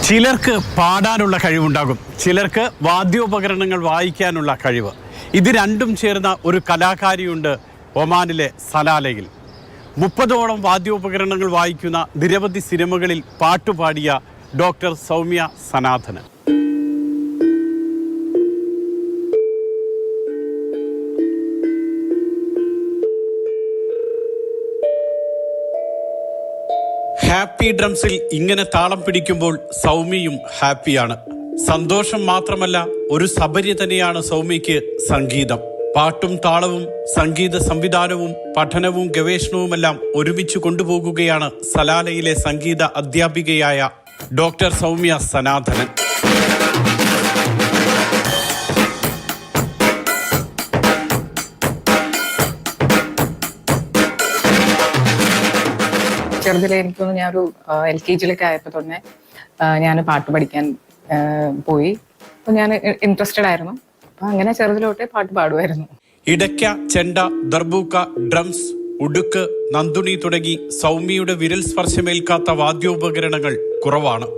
ചിലർക്ക് പാടാനുള്ള കഴിവുണ്ടാകും, ചിലർക്ക് വാദ്യോപകരണങ്ങൾ വായിക്കാനുള്ള കഴിവ്. ഇത് രണ്ടും ചേർന്ന ഒരു കലാകാരിയുണ്ട് ഒമാനിലെ സലാലയിൽ. 30ഓളം വാദ്യോപകരണങ്ങൾ വായിക്കുന്ന നിരവധി സിനിമകളിൽ പാട്ടുപാടിയ ഡോക്ടർ സൗമ്യ സനാഥന്. ഹാപ്പി ഡ്രംസിൽ ഇങ്ങനെ താളം പിടിക്കുമ്പോൾ സൗമ്യയും ഹാപ്പിയാണ്. സന്തോഷം മാത്രമല്ല, ഒരു സബരി തന്നെയാണ് സൗമ്യയ്ക്ക് സംഗീതം. പാട്ടും താളവും സംഗീത സംവിധാനവും പഠനവും ഗവേഷണവുമെല്ലാം ഒരുമിച്ച് കൊണ്ടുപോകുകയാണ് സലാലയിലെ സംഗീത അധ്യാപികയായ ഡോക്ടർ സൗമ്യ സനാഥനൻ. ചെറുതിലെ എനിക്കൊന്ന് ഞാനൊരു LKG ആയപ്പോൾ തന്നെ ഞാൻ പാട്ട് പഠിക്കാൻ പോയി. അപ്പോൾ ഞാൻ ഇൻട്രസ്റ്റഡ് ആയിരുന്നു. അപ്പം അങ്ങനെ ചെറുതിലോട്ടെ പാട്ട് പാടുമായിരുന്നു. ഇടയ്ക്ക, ചെണ്ട, ദർബൂക്ക, ഡ്രംസ്, ഉടുക്ക്, നന്ദുണി തുടങ്ങി സൗമ്യയുടെ വിരൽ സ്പർശമേൽക്കാത്ത വാദ്യോപകരണങ്ങൾ കുറവാണ്.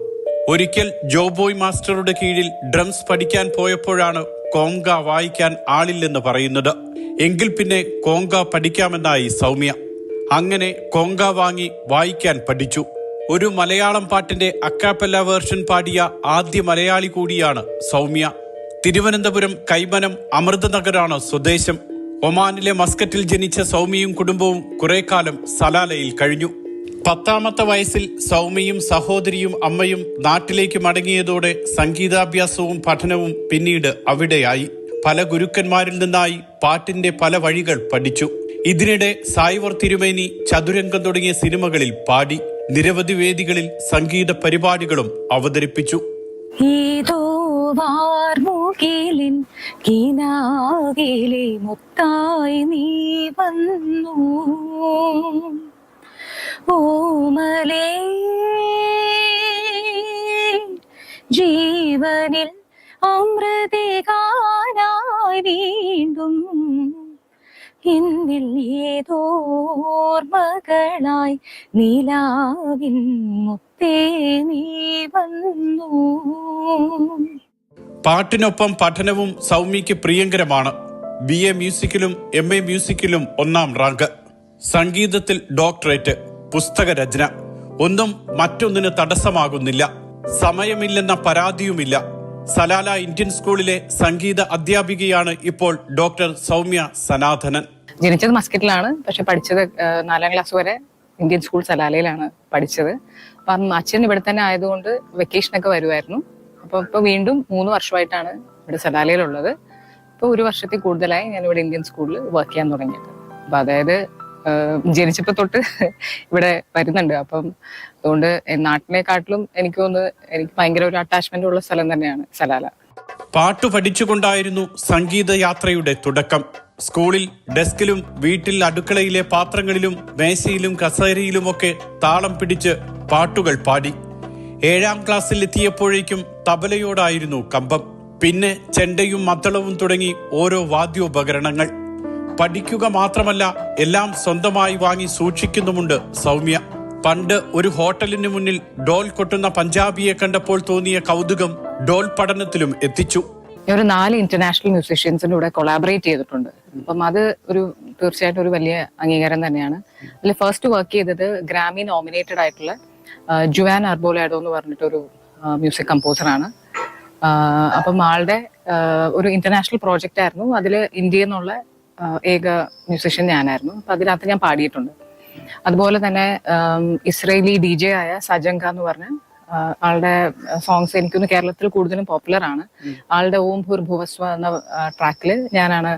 ഒരിക്കൽ ജോബോയ് മാസ്റ്ററുടെ കീഴിൽ ഡ്രംസ് പഠിക്കാൻ പോയപ്പോഴാണ് കോങ്ക വായിക്കാൻ ആളില്ലെന്ന് പറയുന്നത്. എങ്കിൽ പിന്നെ കോങ്ക പഠിക്കാമെന്നായി സൗമ്യ. അങ്ങനെ കോങ്ക വാങ്ങി വായിക്കാൻ പഠിച്ചു. ഒരു മലയാളം പാട്ടിന്റെ അക്കാപ്പല്ല വേർഷൻ പാടിയ ആദ്യ മലയാളി കൂടിയാണ് സൗമ്യ. തിരുവനന്തപുരം കൈമനം അമൃതനഗറാണ് സ്വദേശം. ഒമാനിലെ മസ്കറ്റിൽ ജനിച്ച സൗമ്യയും കുടുംബവും കുറെ കാലം സലാലയിൽ കഴിഞ്ഞു. 10ാമത്തെ വയസ്സിൽ സൗമ്യയും സഹോദരിയും അമ്മയും നാട്ടിലേക്ക് മടങ്ങിയതോടെ സംഗീതാഭ്യാസവും പഠനവും പിന്നീട് അവിടെയായി. പല ഗുരുക്കന്മാരിൽ നിന്നായി പാട്ടിന്റെ പല വഴികൾ പഠിച്ചു. ഇതിനിടെ സായ്വർ തിരുമേനി, ചതുരംഗം തുടങ്ങിയ സിനിമകളിൽ പാടി. നിരവധി വേദികളിൽ സംഗീത പരിപാടികളും അവതരിപ്പിച്ചു. മുത്തായി നീ വന്നു ഓമലേ ജീവനിൽ അമൃതകാനായി വീണ്ടും എന്നിൽ ഏതോർമകളായി നിലാവിൻ മുത്തേ നീ വന്നു. പാട്ടിനൊപ്പം പഠനവും സൗമ്യയ്ക്ക് പ്രിയങ്കരമാണ്. BA മ്യൂസിക്കിലും MA മ്യൂസിക്കിലും 1ാം rank. സംഗീതത്തിൽ ഡോക്ടറേറ്റ്, പുസ്തക രചന. ഒന്നും മറ്റൊന്നിന് തടസ്സമാകുന്നില്ല. സമയമില്ലെന്ന പരാതിയുമില്ല. സലാല ഇന്ത്യൻ സ്കൂളിലെ സംഗീത അധ്യാപികയാണ് ഇപ്പോൾ ഡോക്ടർ സൗമ്യ സനാഥനൻ. ജനിച്ചത് മസ്കറ്റിലാണ്, പക്ഷെ പഠിച്ചത് 4ാം ക്ലാസ് വരെ ഇന്ത്യൻ സ്കൂൾ സലാലയിലാണ് പഠിച്ചത്. അപ്പം അച്ഛൻ ഇവിടെ തന്നെ ആയതുകൊണ്ട് വെക്കേഷനൊക്കെ വരുമായിരുന്നു. അപ്പോൾ ഇപ്പോൾ വീണ്ടും 3 വർഷമായിട്ടാണ് ഇവിടെ സലാലയിലുള്ളത്. ഇപ്പോൾ 1 വർഷത്തിൽ കൂടുതലായി ഞാൻ ഇവിടെ ഇന്ത്യൻ സ്കൂളിൽ വർക്ക് ചെയ്യാൻ തുടങ്ങിയത്. അപ്പം അതായത് ജനിച്ചപ്പോൾ തൊട്ട് ഇവിടെ വരുന്നുണ്ട്. അപ്പം അതുകൊണ്ട് നാട്ടിനെക്കാട്ടിലും എനിക്ക് ഭയങ്കര ഒരു അറ്റാച്ച്മെന്റ് ഉള്ള സ്ഥലം തന്നെയാണ് സലാല. പാട്ടു പഠിച്ചുകൊണ്ടായിരുന്നു സംഗീത യാത്രയുടെ തുടക്കം. സ്കൂളിൽ ഡെസ്കിലും വീട്ടിൽ അടുക്കളയിലെ പാത്രങ്ങളിലും മേശയിലും കസേരയിലുമൊക്കെ താളം പിടിച്ച് പാട്ടുകൾ പാടി. 7ാം ക്ലാസ്സിൽ എത്തിയപ്പോഴേക്കും തബലയോടായിരുന്നു കമ്പം. പിന്നെ ചെണ്ടയും മദ്ദളവും തുടങ്ങി ഓരോ വാദ്യോപകരണങ്ങൾ. പഠിക്കുക മാത്രമല്ല, എല്ലാം സ്വന്തമായി വാങ്ങി സൂക്ഷിക്കുന്നുമുണ്ട് സൗമ്യ. പണ്ട് ഒരു ഹോട്ടലിന് മുന്നിൽ ഡോൽ കൊട്ടുന്ന പഞ്ചാബിയെ കണ്ടപ്പോൾ തോന്നിയ കൗതുകം ഡോൽ പഠനത്തിലും എത്തിച്ചു. ഒരു 4 ഇന്റർനാഷണൽ മ്യൂസീഷ്യൻസിന്റെ കൂടെ കൊളാബറേറ്റ് ചെയ്തിട്ടുണ്ട്. അപ്പം അത് തീർച്ചയായിട്ടും ഒരു വലിയ അംഗീകാരം തന്നെയാണ്. അതിൽ ഫസ്റ്റ് വർക്ക് ചെയ്തത് ഗ്രാമി നോമിനേറ്റഡ് ആയിട്ടുള്ള ജുവാൻ അർബോലാഡോ എന്ന് പറഞ്ഞിട്ടൊരു മ്യൂസിക് കമ്പോസറാണ്. അപ്പം ആളുടെ ഒരു ഇന്റർനാഷണൽ പ്രോജക്റ്റ് ആയിരുന്നു. അതിൽ ഇന്ത്യയിൽ നിന്നുള്ള ഏക മ്യൂസിഷ്യൻ ഞാനായിരുന്നു. അപ്പം അതിനകത്ത് ഞാൻ പാടിയിട്ടുണ്ട്. അതുപോലെ തന്നെ ഇസ്രയേലി DJ ആയ സജങ്ക എന്ന് പറഞ്ഞ ആളുടെ സോങ്സ് എനിക്കൊന്ന് കേരളത്തിൽ കൂടുതലും പോപ്പുലർ ആണ്. ആളുടെ ഓം ഭൂർ ഭുവസ്വ എന്ന ട്രാക്കിൽ ഞാനാണ്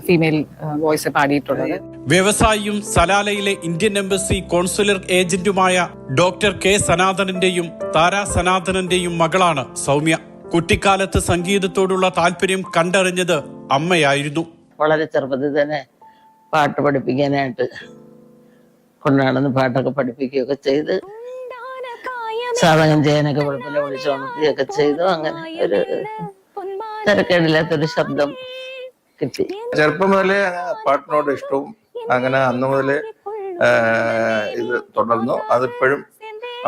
ഫീമെയിൽ വോയിസ് പാടിയിട്ടുള്ളത്. വ്യവസായിയും സലാലയിലെ ഇന്ത്യൻ എംബസി കോൺസുലർ ഏജന്റുമായ ഡോക്ടർ K സനാതനന്റെയും താര സനാതനന്റെയും മകളാണ് സൗമ്യ. കുട്ടിക്കാലത്ത് സംഗീതത്തോടുള്ള താല്പര്യം കണ്ടറിഞ്ഞത് അമ്മയായിരുന്നു. വളരെ ചെറുപ്പത്തിൽ തന്നെ പാട്ട് പഠിപ്പിക്കാനായിട്ട് കൊണ്ടാണെന്ന് പാട്ടൊക്കെ പഠിപ്പിക്കുകയൊക്കെ ചെയ്ത് സാധകം ചെയ്യാനൊക്കെ വെളുപ്പിലെ വിളിച്ചുണർത്തുകയൊക്കെ ചെയ്തു. അങ്ങനെ ഒരു തിരക്കേടില്ലാത്തൊരു ശബ്ദം കിട്ടി. ചെറുപ്പം മുതലേ പാട്ടിനോട് ഇഷ്ടവും അങ്ങനെ അന്ന് മുതലേ ഇത് തുടർന്നു. അതിപ്പോഴും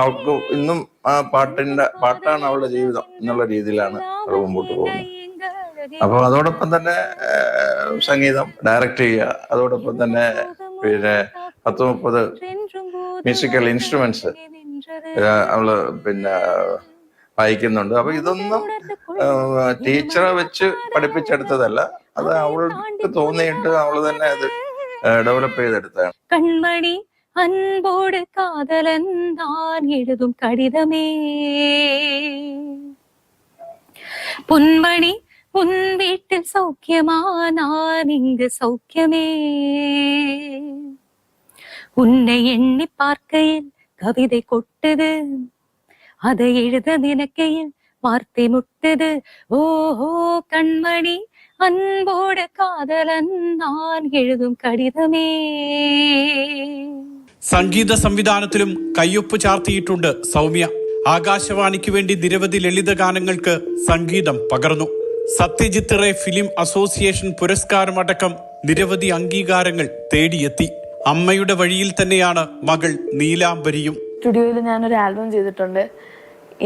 അവൾക്ക് ഇന്നും ആ പാട്ടാണ് അവളുടെ ജീവിതം എന്നുള്ള രീതിയിലാണ് അവൾ മുമ്പോട്ട് പോകുന്നത്. അപ്പൊ അതോടൊപ്പം തന്നെ സംഗീതം ഡയറക്റ്റ് ചെയ്യുക, അതോടൊപ്പം തന്നെ പിന്നെ 10-30 മ്യൂസിക്കൽ ഇൻസ്ട്രുമെന്റ്സ് അവള് പിന്നെ വായിക്കുന്നുണ്ട്. അപ്പൊ ഇതൊന്നും ടീച്ചറെ വെച്ച് പഠിപ്പിച്ചെടുത്തതല്ല, അത് അവൾക്ക് തോന്നിയിട്ട് അവള് തന്നെ അത് ഡെവലപ്പ് ചെയ്തെടുത്തതാണ്. കൺമണി அன்போடு காதலன் தான் எழுதும் கடிதமே பொன்மணி உன் வீட்டில் சௌக்கியமா நான் இங்கு சௌக்கியமே உன்னை எண்ணி பார்க்கையில் கவிதை கொட்டுது அதை எழுத நினைக்கையில் வார்த்தை முட்டுது ஓஹோ கண்மணி அன்போடு காதலன் நான் எழுதும் கடிதமே. സംഗീത സംവിധാനത്തിലും കയ്യൊപ്പ് ചാർത്തിയിട്ടുണ്ട് സൗമ്യ. ആകാശവാണിക്ക് വേണ്ടി നിരവധി ലളിത ഗാനങ്ങൾക്ക് സംഗീതം പകർന്നു. സത്യജിത്ത് റേ ഫിലിം അസോസിയേഷൻ പുരസ്കാരമടക്കം നിരവധി അംഗീകാരങ്ങൾ തേടിയെത്തി. അമ്മയുടെ വഴിയിൽ തന്നെയാണ് മകൾ നീലാംബരിയും. സ്റ്റുഡിയോയിൽ ഞാനൊരു ആൽബം ചെയ്തിട്ടുണ്ട്.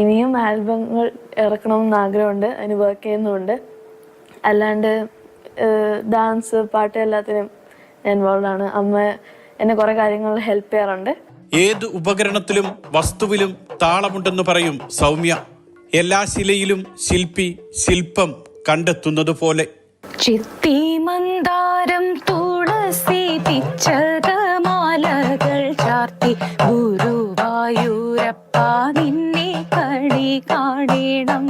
ഇനിയും ആൽബങ്ങൾ ഇറക്കണമെന്ന് ആഗ്രഹമുണ്ട്. അതിന് വർക്ക് ചെയ്യുന്നുണ്ട്. അല്ലാണ്ട് ഡാൻസ്, പാട്ട് എല്ലാത്തിനും ഞാൻ ഇൻവോൾവ് ആണ്. അമ്മ എന്നെ കുറെ കാര്യങ്ങളിൽ ഹെൽപ്പ് ചെയ്യാറുണ്ട്. ഏത് ഉപകരണത്തിലും വസ്തുവിലും താളമുണ്ടെന്ന് പറയും സൗമ്യ. എല്ലാ ശിലയിലും ശില്പി ശില്പം കണ്ടെത്തുന്നത് പോലെ. ചിത്തി മന്ദാരം തുളസി പിച്ചകമാലകൾ ചാർത്തി ഗുരുവായൂരപ്പ നിന്നെ കണി കാണണം